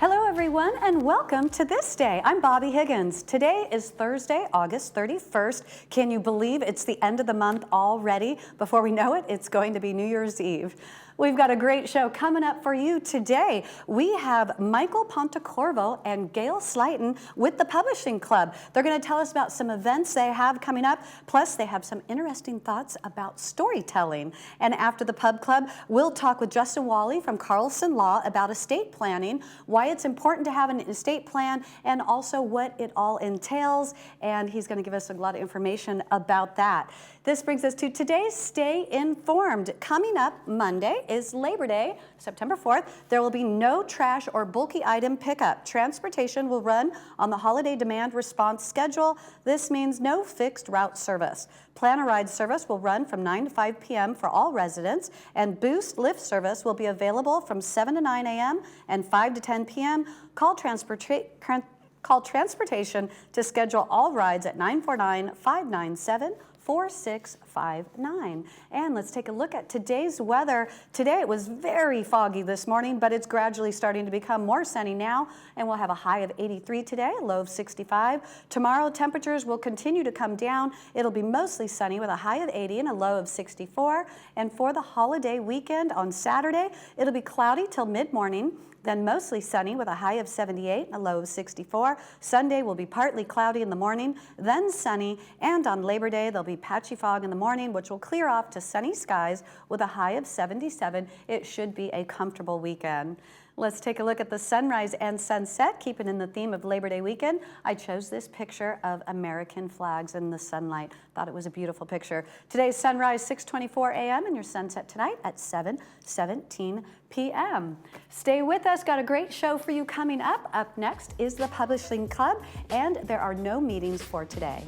Hello everyone and welcome to This Day. I'm Bobby Higgins. Today is Thursday, August 31st. Can you believe it's the end of the month already? Before we know it, it's going to be New Year's Eve. We've got a great show coming up for you today. We have Michael Pontecorvo and Gail Slayton with the Publishing Club. They're going to tell us about some events they have coming up, plus they have some interesting thoughts about storytelling. And after the Pub Club, we'll talk with Justin Wally from Carlson Law about estate planning, why it's important to have an estate plan, and also what it all entails. And he's going to give us a lot of information about that. This brings us to today's Stay Informed. Coming up Monday is Labor Day, September 4th. There will be no trash or bulky item pickup. Transportation will run on the holiday demand response schedule. This means no fixed route service. Plan a Ride service will run from 9 to 5 p.m. for all residents, and Boost Lift service will be available from 7 to 9 a.m. and 5 to 10 p.m. Call transportation to schedule all rides at 949-597-4659. And let's take a look at today's weather. Today it was very foggy this morning, but it's gradually starting to become more sunny now, and we'll have a high of 83 today, a low of 65. Tomorrow temperatures will continue to come down. It'll be mostly sunny with a high of 80 and a low of 64. And for the holiday weekend on Saturday, it'll be cloudy till mid-morning, then mostly sunny with a high of 78 and a low of 64. Sunday will be partly cloudy in the morning, then sunny, and on Labor Day there'll be patchy fog in the morning, which will clear off to sunny skies with a high of 77. It should be a comfortable weekend. Let's take a look at the sunrise and sunset. Keeping in the theme of Labor Day weekend, I chose this picture of American flags in the sunlight. Thought it was a beautiful picture. Today's sunrise 6:24 a.m. and your sunset tonight at 7:17 p.m. Stay with us. Got a great show for you coming up. Up next is the Publishing Club, and there are no meetings for today.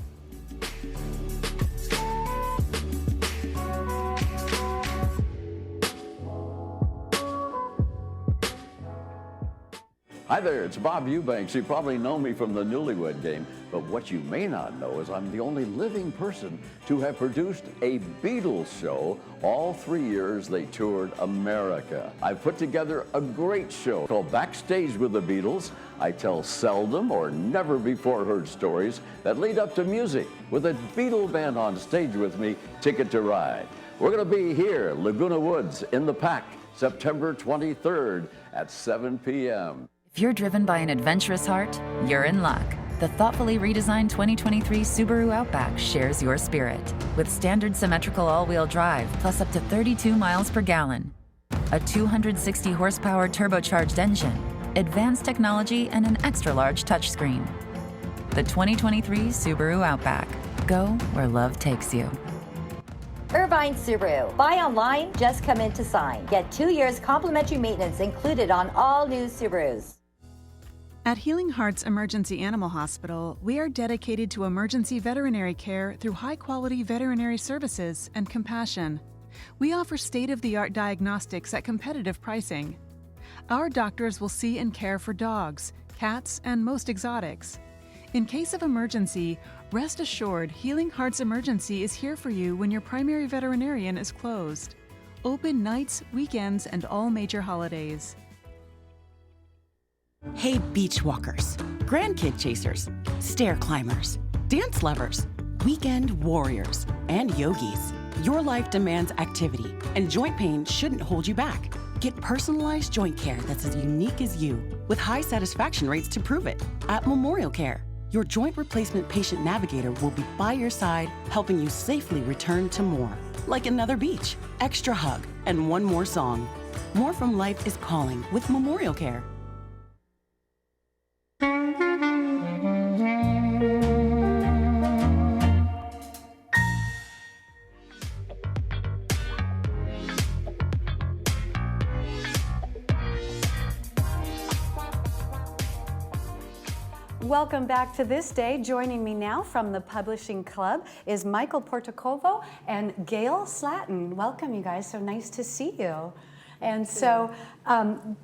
Hi there, it's Bob Eubanks. You probably know me from the Newlywed Game, but what you may not know is I'm the only living person to have produced a Beatles show all 3 years they toured America. I've put together a great show called Backstage with the Beatles. I tell seldom or never before heard stories that lead up to music with a Beatle band on stage with me, Ticket to Ride. We're going to be here, Laguna Woods, in the Pack, September 23rd at 7 p.m. If you're driven by an adventurous heart, you're in luck. The thoughtfully redesigned 2023 Subaru Outback shares your spirit. With standard symmetrical all-wheel drive plus up to 32 miles per gallon, a 260 horsepower turbocharged engine, advanced technology, and an extra-large touchscreen. The 2023 Subaru Outback. Go where love takes you. Irvine Subaru. Buy online, just come in to sign. Get 2 years complimentary maintenance included on all new Subarus. At Healing Hearts Emergency Animal Hospital, we are dedicated to emergency veterinary care through high-quality veterinary services and compassion. We offer state-of-the-art diagnostics at competitive pricing. Our doctors will see and care for dogs, cats, and most exotics. In case of emergency, rest assured Healing Hearts Emergency is here for you when your primary veterinarian is closed. Open nights, weekends, and all major holidays. Hey, beach walkers, grandkid chasers, stair climbers, dance lovers, weekend warriors, and yogis. Your life demands activity, and joint pain shouldn't hold you back. Get personalized joint care that's as unique as you, with high satisfaction rates to prove it. At Memorial Care, your joint replacement patient navigator will be by your side, helping you safely return to more. Like another beach, extra hug, and one more song. More from life is calling with Memorial Care. Welcome back to This Day. Joining me now from the Publishing Club is Michael Pontecorvo and Gail Slayton. Welcome, you guys. So nice to see you. And so,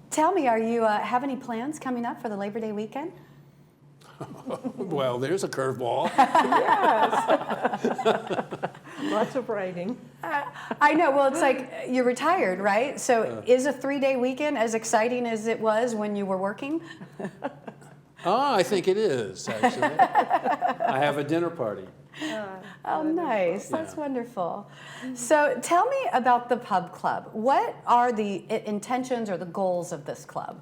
tell me, are you have any plans coming up for the Labor Day weekend? Well, there's a curveball. Lots of writing. I know. Well, it's like you're retired, right? So is a 3-day weekend as exciting as it was when you were working? I think it is, actually. I have a dinner party. Oh, nice. That's wonderful. So tell me about the Pub Club. What are the intentions or the goals of this club?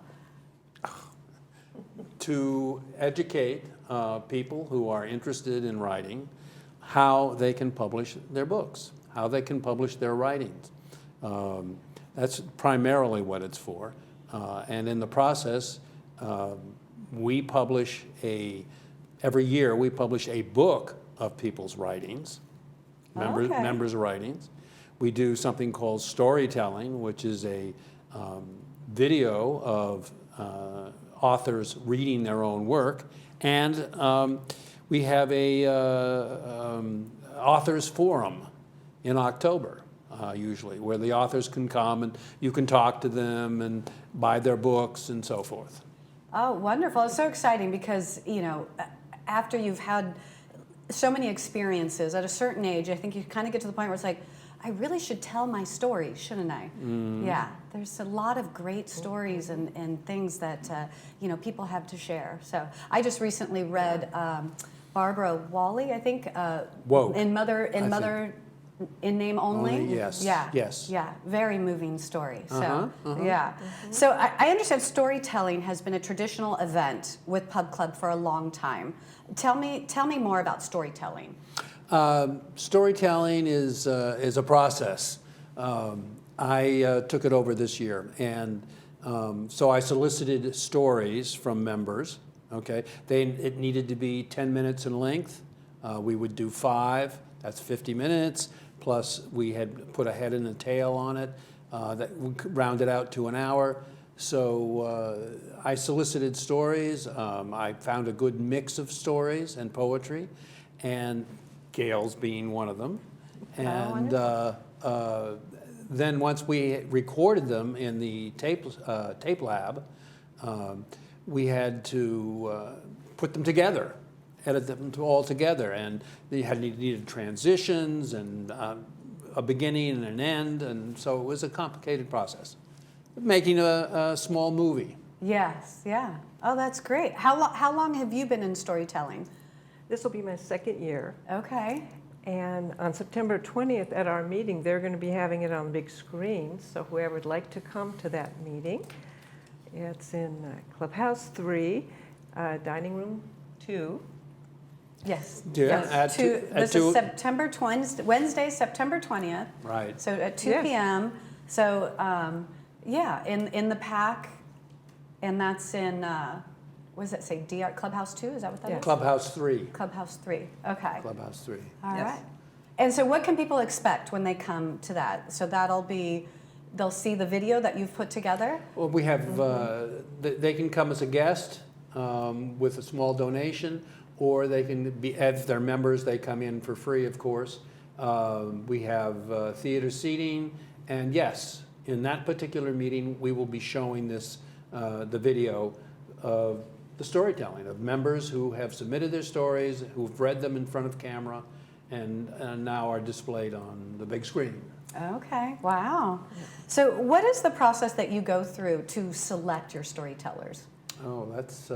To educate people who are interested in writing how they can publish their books, how they can publish their writings. That's primarily what it's for. And in the process, every year we publish a book of people's writings, members' writings. We do something called storytelling, which is a video of authors reading their own work, and we have a authors forum in October, usually, where the authors can come and you can talk to them and buy their books and so forth. Oh, wonderful. It's so exciting because, after you've had so many experiences at a certain age, I think you kind of get to the point where it's like, I really should tell my story, shouldn't I? Yeah, there's a lot of great stories and things that people have to share. So I just recently read Barbara Wally, I think, in Name Only. Yes. Yeah. Yes. Yeah. Very moving story. So yeah. So I understand storytelling has been a traditional event with Pub Club for a long time. Tell me more about storytelling. Storytelling is a process. I took it over this year, and so I solicited stories from members. Okay, it needed to be 10 minutes in length. We would do 5. That's 50 minutes. Plus, we had put a head and a tail on it. That would round it out to an hour. So I solicited stories. I found a good mix of stories and poetry, and Gail's being one of them. And then once we recorded them in the tape lab, we had to put them together, edit them all together, and they needed transitions and a beginning and an end, and so it was a complicated process. Making a small movie. Yes, yeah. Oh, that's great. How long have you been in storytelling? This will be my 2nd year. Okay. And on September 20th at our meeting, they're going to be having it on the big screen. So whoever would like to come to that meeting, it's in Clubhouse 3, Dining Room 2. Yes. Yeah, yes. This is Wednesday, September 20th. Right. So at 2 p.m. So in the PAC, and that's in what does that say? DR Clubhouse 2? Is that what that is? Clubhouse 3. Clubhouse 3. Okay. Clubhouse 3. All right. And so what can people expect when they come to that? So they'll see the video that you've put together? Well, we have, they can come as a guest with a small donation, or they can be, if they're members, they come in for free, of course. We have theater seating, and yes, in that particular meeting, we will be showing the video of the storytelling of members who have submitted their stories, who've read them in front of camera, and now are displayed on the big screen. Okay, wow. So what is the process that you go through to select your storytellers? Oh, that's...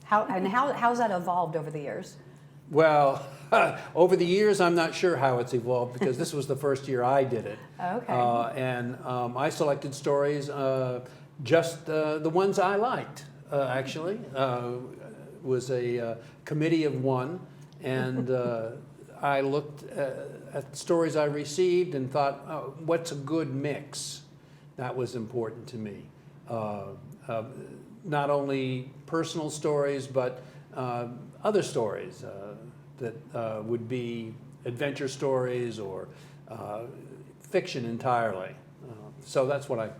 How's that evolved over the years? Well, over the years, I'm not sure how it's evolved, because this was the first year I did it. Okay. And I selected stories, just the ones I liked, actually. Was a committee of one, and I looked at stories I received and thought, oh, what's a good mix? That was important to me. Not only personal stories, but other stories that would be adventure stories or fiction entirely. So that's what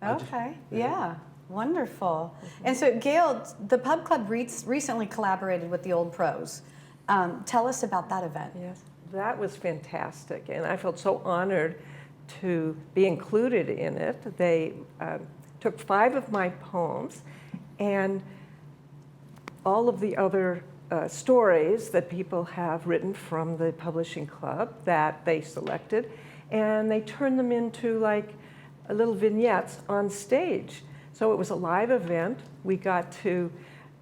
Okay, yeah, wonderful. And so Gail, the Pub Club recently collaborated with the Old Pros. Tell us about that event. Yes, that was fantastic, and I felt so honored to be included in it. They took 5 of my poems and all of the other stories that people have written from the publishing club that they selected, and they turned them into like little vignettes on stage. So it was a live event. We got to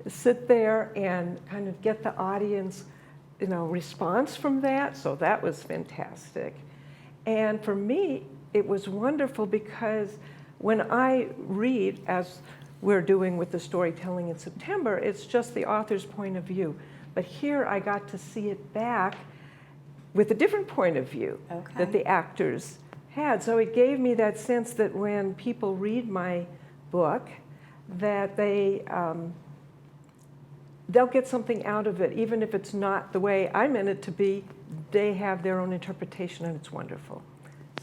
sit there and kind of get the audience, response from that. So that was fantastic. And for me, it was wonderful because when I read, as we're doing with the storytelling in September, it's just the author's point of view. But here I got to see it back with a different point of view that the actors had. So it gave me that sense that when people read my book, that they'll get something out of it, even if it's not the way I meant it to be. They have their own interpretation, and it's wonderful.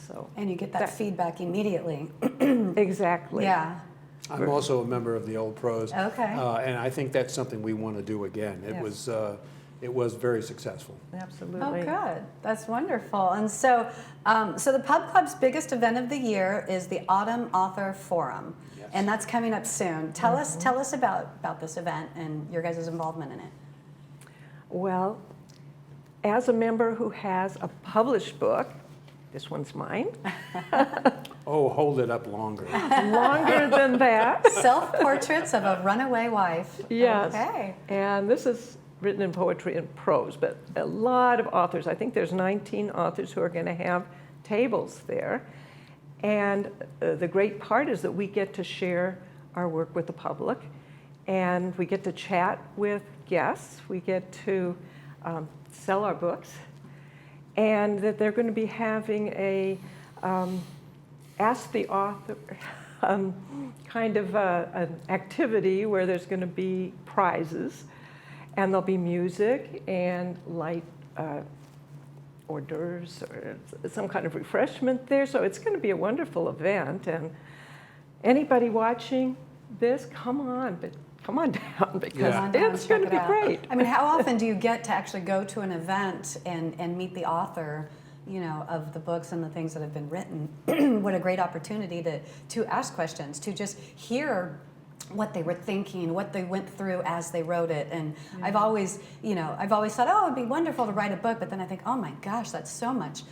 So, and you get that feedback immediately. Exactly. Yeah. I'm also a member of the Old Pros. Okay. And I think that's something we want to do again. It was very successful. Absolutely. Oh, good. That's wonderful. And so, so the Pub Club's biggest event of the year is the Autumn Author Forum, and that's coming up soon. Tell us about this event and your guys' involvement in it. Well, as a member who has a published book, this one's mine. Oh, hold it up longer. Longer than that. Self-Portraits of a Runaway Wife. Yes. Okay. And this is written in poetry and prose, but a lot of authors. I think there's 19 authors who are going to have tables there. And the great part is that we get to share our work with the public, and we get to chat with guests. We get to sell our books, and that they're going to be having a Ask the Author kind of an activity where there's going to be prizes, and there'll be music and light hors d'oeuvres or some kind of refreshment there. So it's going to be a wonderful event. And anybody watching this, come on down, because it's going to be great. I mean, how often do you get to actually go to an event and meet the author, of the books and the things that have been written? What a great opportunity to ask questions, to just hear what they were thinking, what they went through as they wrote it. And I've always thought, oh, it'd be wonderful to write a book, but then I think, oh my gosh, that's so much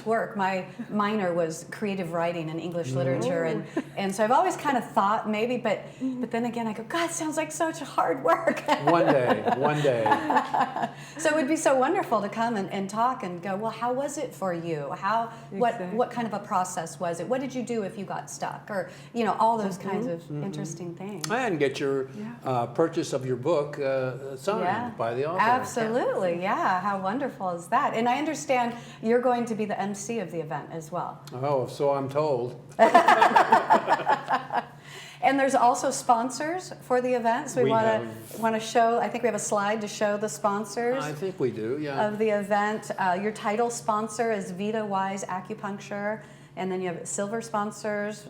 work. My minor was creative writing and English literature, and so I've always kind of thought maybe, but then again I go, God, it sounds like such hard work. One day. So it would be so wonderful to come and talk and go, well, how was it for you? What kind of a process was it? What did you do if you got stuck? Or, all those kinds of interesting things. And get your purchase of your book signed by the author. Absolutely, yeah. How wonderful is that? And I understand you're going to be the MC of the event as well. Oh, so I'm told. And there's also sponsors for the event. So we want to show, I think we have a slide to show the sponsors. I think we do, yeah. Of the event. Your title sponsor is Vita Wise Acupuncture, and then you have silver sponsors,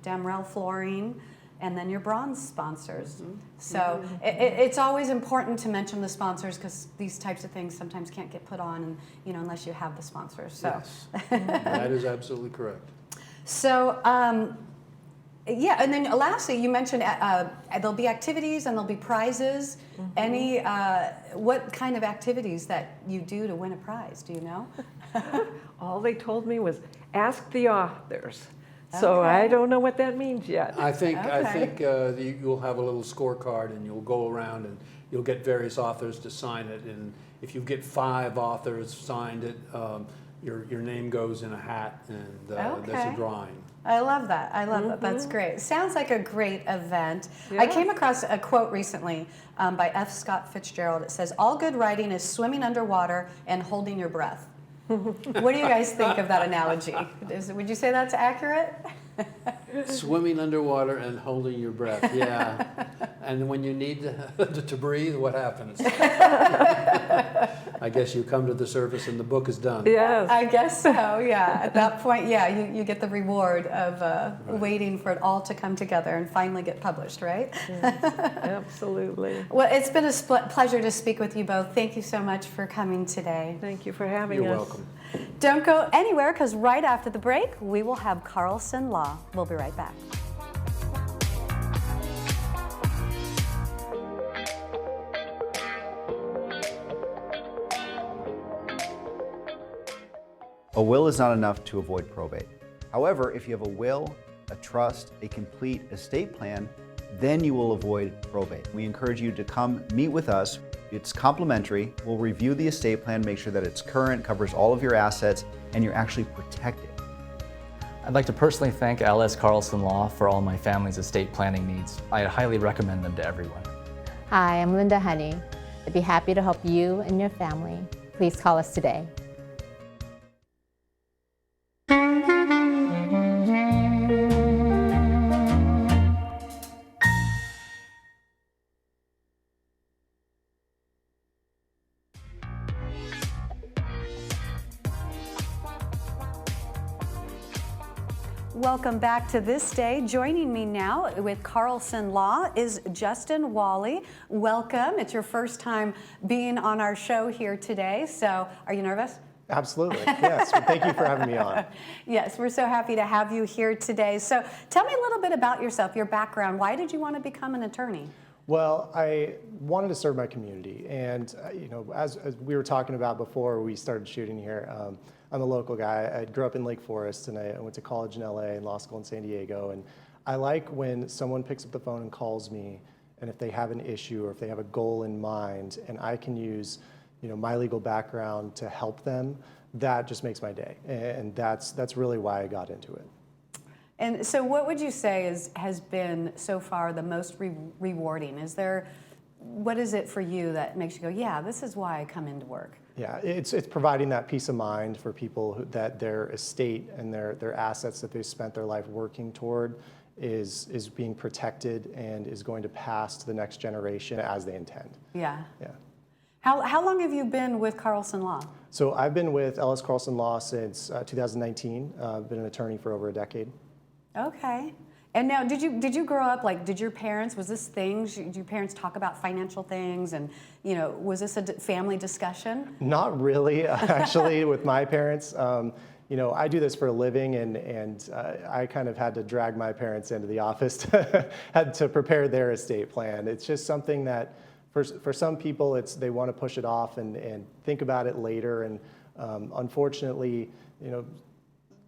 Damrell Flooring, and then your bronze sponsors. So it's always important to mention the sponsors, because these types of things sometimes can't get put on, and unless you have the sponsors. So. Yes, that is absolutely correct. So, yeah, and then lastly, you mentioned there'll be activities and there'll be prizes. What kind of activities that you do to win a prize? Do you know? All they told me was ask the authors. So I don't know what that means yet. I think you'll have a little scorecard, and you'll go around and you'll get various authors to sign it. And if you get 5 authors signed it, your name goes in a hat, and that's a drawing. I love that. I love that. That's great. Sounds like a great event. I came across a quote recently by F. Scott Fitzgerald. It says, "All good writing is swimming underwater and holding your breath." What do you guys think of that analogy? Would you say that's accurate? Swimming underwater and holding your breath, yeah. And when you need to breathe, what happens? I guess you come to the surface and the book is done. Yes. I guess so, yeah. At that point, yeah, you get the reward of waiting for it all to come together and finally get published, right? Yes, absolutely. Well, it's been a pleasure to speak with you both. Thank you so much for coming today. Thank you for having us. You're welcome. Don't go anywhere, because right after the break, we will have Carlson Law. We'll be right back. A will is not enough to avoid probate. However, if you have a will, a trust, a complete estate plan, then you will avoid probate. We encourage you to come meet with us. It's complimentary. We'll review the estate plan, make sure that it's current, covers all of your assets, and you're actually protected. I'd like to personally thank LS Carlson Law for all my family's estate planning needs. I highly recommend them to everyone. Hi, I'm Linda Honey. I'd be happy to help you and your family. Please call us today. Welcome back to This Day. Joining me now with Carlson Law is Justin Wally. Welcome. It's your first time being on our show here today. So are you nervous? Absolutely, yes. Well, thank you for having me on. Yes, we're so happy to have you here today. So tell me a little bit about yourself, your background. Why did you want to become an attorney? Well, I wanted to serve my community, and as we were talking about before we started shooting here, I'm a local guy. I grew up in Lake Forest, and I went to college in LA and law school in San Diego, and I like when someone picks up the phone and calls me, and if they have an issue or if they have a goal in mind, and I can use my legal background to help them, that just makes my day, and that's really why I got into it. And so what would you say has been so far the most rewarding? What is it for you that makes you go, yeah, this is why I come into work? Yeah, it's providing that peace of mind for people that their estate and their assets that they've spent their life working toward is being protected and is going to pass to the next generation as they intend. Yeah. Yeah. How long have you been with Carlson Law? So I've been with Ellis Carlson Law since 2019. I've been an attorney for over a decade. Okay. And now, did you grow up, did your parents, was this things, did your parents talk about financial things, and, was this a family discussion? Not really, actually, with my parents. I do this for a living, and I kind of had to drag my parents into the office had to prepare their estate plan. It's just something that, for some people, they want to push it off and think about it later, and unfortunately,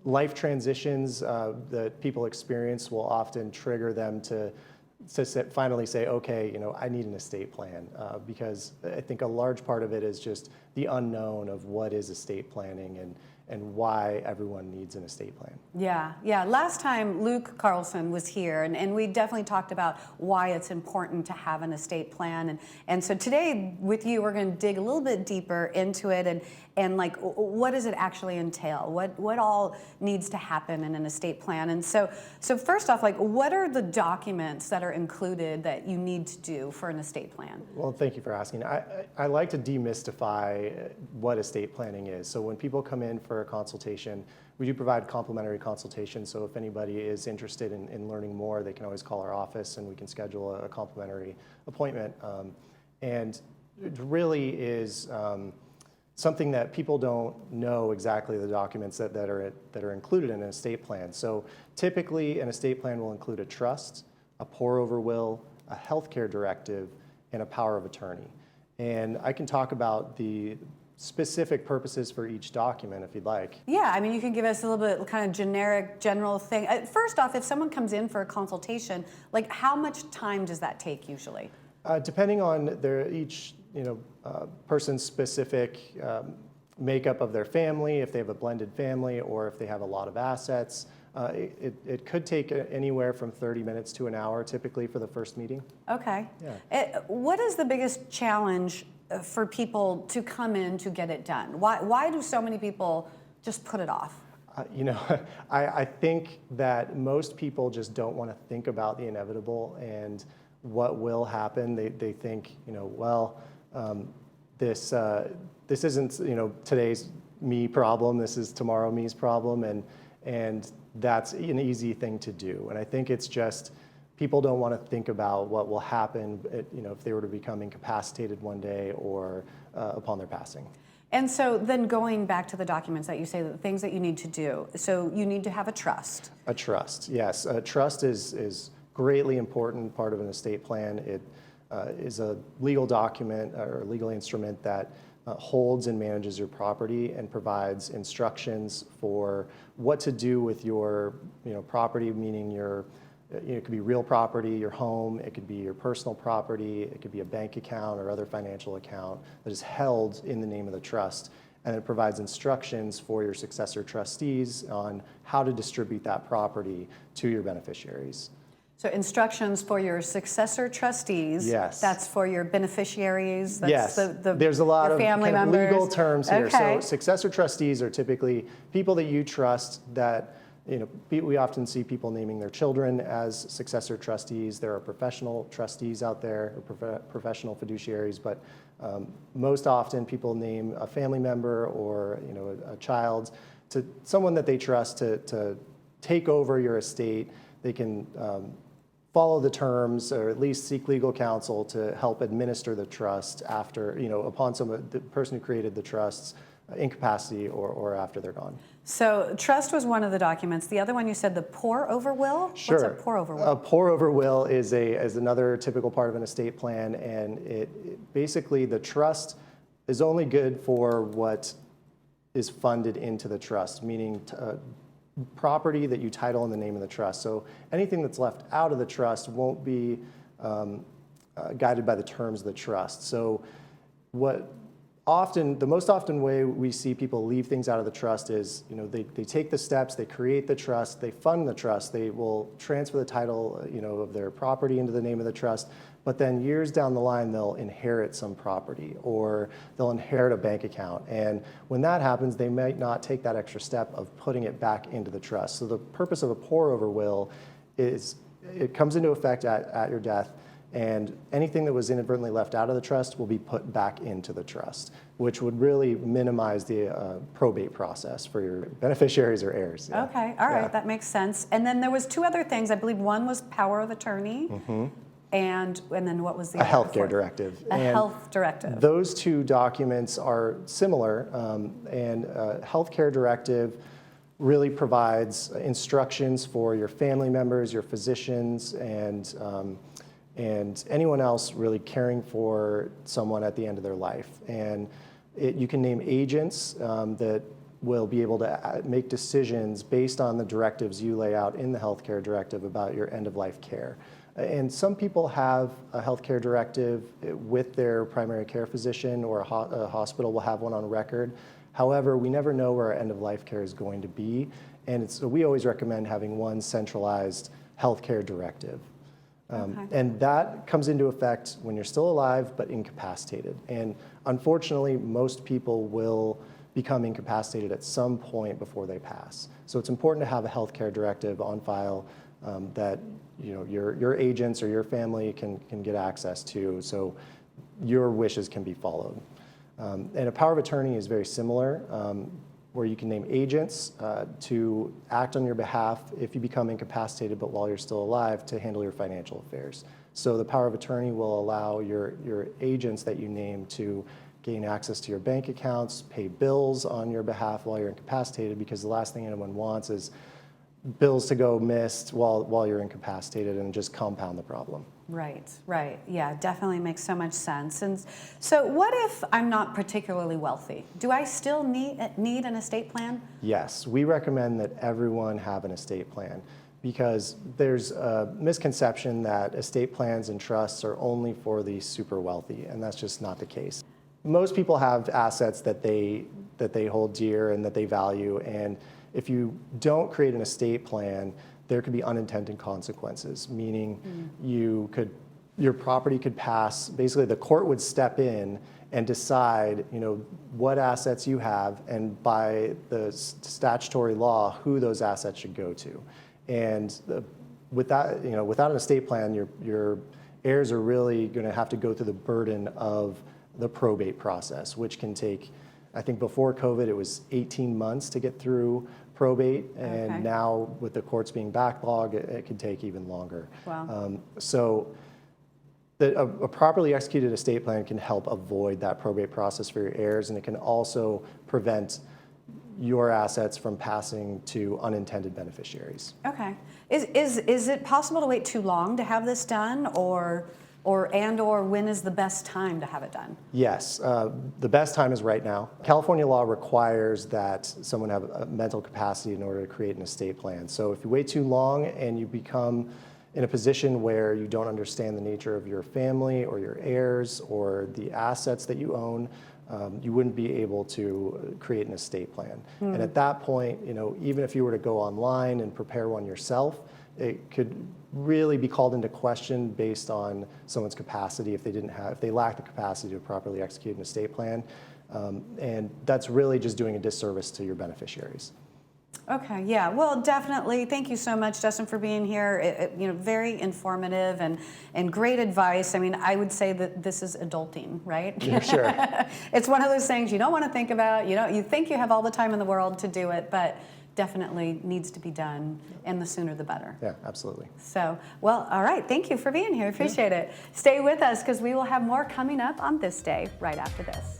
life transitions that people experience will often trigger them to finally say, okay, I need an estate plan, because I think a large part of it is just the unknown of what is estate planning and why everyone needs an estate plan. Yeah. Last time Luke Carlson was here, and we definitely talked about why it's important to have an estate plan. And so today with you, we're going to dig a little bit deeper into it and what does it actually entail? What all needs to happen in an estate plan? And so first off, what are the documents that are included that you need to do for an estate plan? Well, thank you for asking. I like to demystify what estate planning is. So when people come in for a consultation, we do provide complimentary consultation. So if anybody is interested in learning more, they can always call our office and we can schedule a complimentary appointment. And it really is something that people don't know exactly the documents that are included in an estate plan. So typically an estate plan will include a trust, a pour-over will, a healthcare directive, and a power of attorney. And I can talk about the specific purposes for each document if you'd like. Yeah, I mean, you can give us a little bit kind of generic, general thing. First off, if someone comes in for a consultation, how much time does that take usually? Depending on each person's specific makeup of their family, if they have a blended family or if they have a lot of assets, it could take anywhere from 30 minutes to an hour typically for the first meeting. Okay. Yeah. What is the biggest challenge for people to come in to get it done? Why do so many people just put it off? I think that most people just don't want to think about the inevitable and what will happen. They think, this isn't today's me problem. This is tomorrow me's problem, and that's an easy thing to do. And I think it's just people don't want to think about what will happen, if they were to become incapacitated one day or upon their passing. And so then going back to the documents that you say, the things that you need to do. So you need to have a trust. A trust, yes. A trust is greatly important part of an estate plan. It is a legal document or legal instrument that holds and manages your property and provides instructions for what to do with your property, meaning it could be real property, your home, it could be your personal property, it could be a bank account or other financial account that is held in the name of the trust. And it provides instructions for your successor trustees on how to distribute that property to your beneficiaries. So instructions for your successor trustees. Yes. That's for your beneficiaries. That's Yes. the There's a lot your of family kind of members. legal terms here. Okay. So successor trustees are typically people that you trust that, we often see people naming their children as successor trustees. There are professional trustees out there, or professional fiduciaries, but most often people name a family member or a child to someone that they trust to take over your estate. They can follow the terms or at least seek legal counsel to help administer the trust after, upon the person who created the trust's incapacity or after they're gone. So trust was one of the documents. The other one you said the pour-over will? Sure. What's a pour-over will? A pour-over will is another typical part of an estate plan, and it basically the trust is only good for what is funded into the trust, meaning property that you title in the name of the trust. So anything that's left out of the trust won't be guided by the terms of the trust. So the most often way we see people leave things out of the trust is, they take the steps, they create the trust, they fund the trust, they will transfer the title, of their property into the name of the trust, but then years down the line, they'll inherit some property or they'll inherit a bank account. And when that happens, they might not take that extra step of putting it back into the trust. So the purpose of a pour-over will is it comes into effect at your death, and anything that was inadvertently left out of the trust will be put back into the trust, which would really minimize the probate process for your beneficiaries or heirs. Yeah. Okay, all right, Yeah. that makes sense. And then there was two other things. I believe one was power of attorney, and then what was the A other? healthcare directive. A And health directive. those two documents are similar, and a healthcare directive really provides instructions for your family members, your physicians, and anyone else really caring for someone at the end of their life. And you can name agents that will be able to make decisions based on the directives you lay out in the healthcare directive about your end-of-life care. And some people have a healthcare directive with their primary care physician, or a hospital will have one on record. However, we never know where our end-of-life care is going to be, and so we always recommend having one centralized healthcare directive. And that comes into effect when you're still alive but incapacitated. And unfortunately, most people will become incapacitated at some point before they pass. So it's important to have a healthcare directive on file that your agents or your family can get access to, so your wishes can be followed. And a power of attorney is very similar, where you can name agents to act on your behalf if you become incapacitated, but while you're still alive, to handle your financial affairs. So the power of attorney will allow your agents that you name to gain access to your bank accounts, pay bills on your behalf while you're incapacitated, because the last thing anyone wants is bills to go missed while you're incapacitated and just compound the problem. Right, right. Yeah, definitely makes so much sense. And so what if I'm not particularly wealthy? Do I still need an estate plan? Yes, we recommend that everyone have an estate plan, because there's a misconception that estate plans and trusts are only for the super wealthy, and that's just not the case. Most people have assets that they hold dear and that they value, and if you don't create an estate plan, there could be unintended consequences, meaning your property could pass, basically the court would step in and decide, what assets you have, and by the statutory law, who those assets should go to. And without an estate plan, your heirs are really gonna have to go through the burden of the probate process, which can take, I think before COVID, it was 18 months to get through probate, and now with the courts being backlogged, it could take even longer. Wow. So a properly executed estate plan can help avoid that probate process for your heirs, and it can also prevent your assets from passing to unintended beneficiaries. Okay. Is it possible to wait too long to have this done, or or when is the best time to have it done? Yes, the best time is right now. California law requires that someone have a mental capacity in order to create an estate plan. So if you wait too long and you become in a position where you don't understand the nature of your family or your heirs or the assets that you own, you wouldn't be able to create an estate plan. And at that point, even if you were to go online and prepare one yourself, it could really be called into question based on someone's capacity if they lack the capacity to properly execute an estate plan. And that's really just doing a disservice to your beneficiaries. Okay, yeah, well, definitely. Thank you so much, Justin, for being here. Very informative and great advice. I mean, I would say that this is adulting, right? Yeah, sure. It's one of those things you don't want to think about. You think you have all the time in the world to do it, but definitely needs to be done, and the sooner the better. Yeah, absolutely. So, well, all right. Thank you for being here. Appreciate it. Stay with us because we will have more coming up on This Day right after this.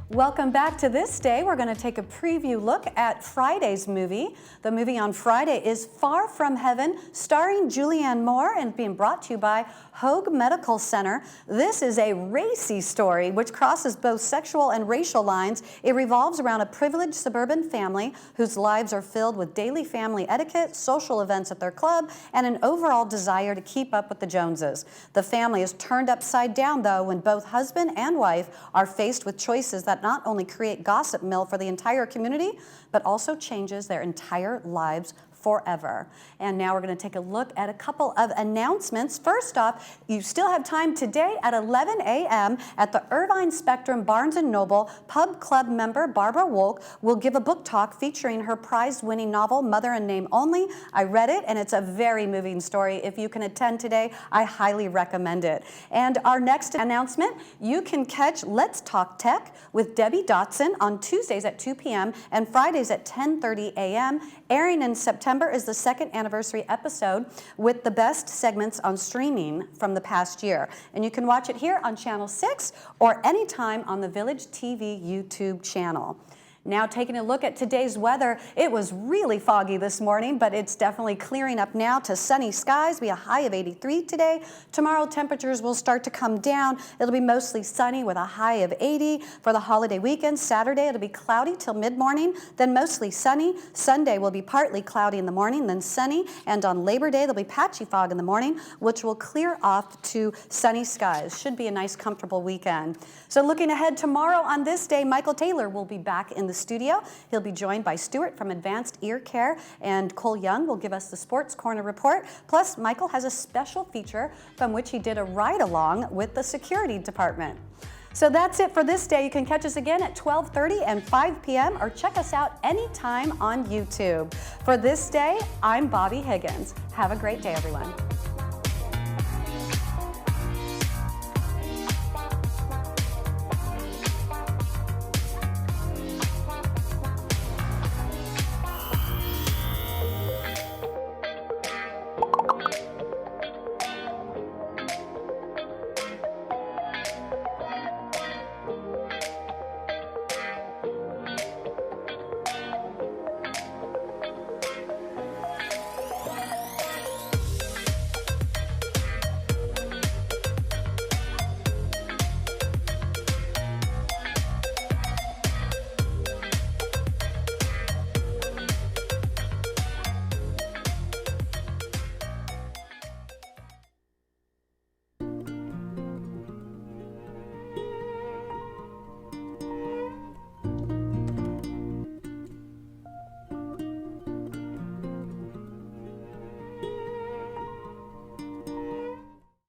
Welcome back to This Day. We're going to take a preview look at Friday's movie. The movie on Friday is Far From Heaven, starring Julianne Moore and being brought to you by Hoag Medical Center. This is a racy story which crosses both sexual and racial lines. It revolves around a privileged suburban family whose lives are filled with daily family etiquette, social events at their club, and an overall desire to keep up with the Joneses. The family is turned upside down, though, when both husband and wife are faced with choices that not only create gossip mill for the entire community, but also changes their entire lives forever. And now we're going to take a look at a couple of announcements. First off, you still have time today at 11 a.m. at the Irvine Spectrum Barnes & Noble. Pub Club member Barbara Wolk will give a book talk featuring her prize-winning novel, Mother in Name Only. I read it, and it's a very moving story. If you can attend today, I highly recommend it. And our next announcement, you can catch Let's Talk Tech with Debbie Dotson on Tuesdays at 2 p.m. and Fridays at 10:30 a.m. Airing in September is the second anniversary episode with the best segments on streaming from the past year. And you can watch it here on Channel 6 or anytime on the Village TV YouTube channel. Now taking a look at today's weather, it was really foggy this morning, but it's definitely clearing up now to sunny skies. We have a high of 83 today. Tomorrow temperatures will start to come down. It'll be mostly sunny with a high of 80 for the holiday weekend. Saturday it'll be cloudy till mid-morning, then mostly sunny. Sunday will be partly cloudy in the morning, then sunny. And on Labor Day there'll be patchy fog in the morning, which will clear off to sunny skies. Should be a nice, comfortable weekend. So looking ahead tomorrow on This Day, Michael Taylor will be back in the studio. He'll be joined by Stuart from Advanced Ear Care, and Cole Young will give us the Sports Corner report. Plus, Michael has a special feature from which he did a ride-along with the security department. So that's it for This Day. You can catch us again at 12:30 and 5 p.m. or check us out anytime on YouTube. For This Day, I'm Bobby Higgins. Have a great day, everyone.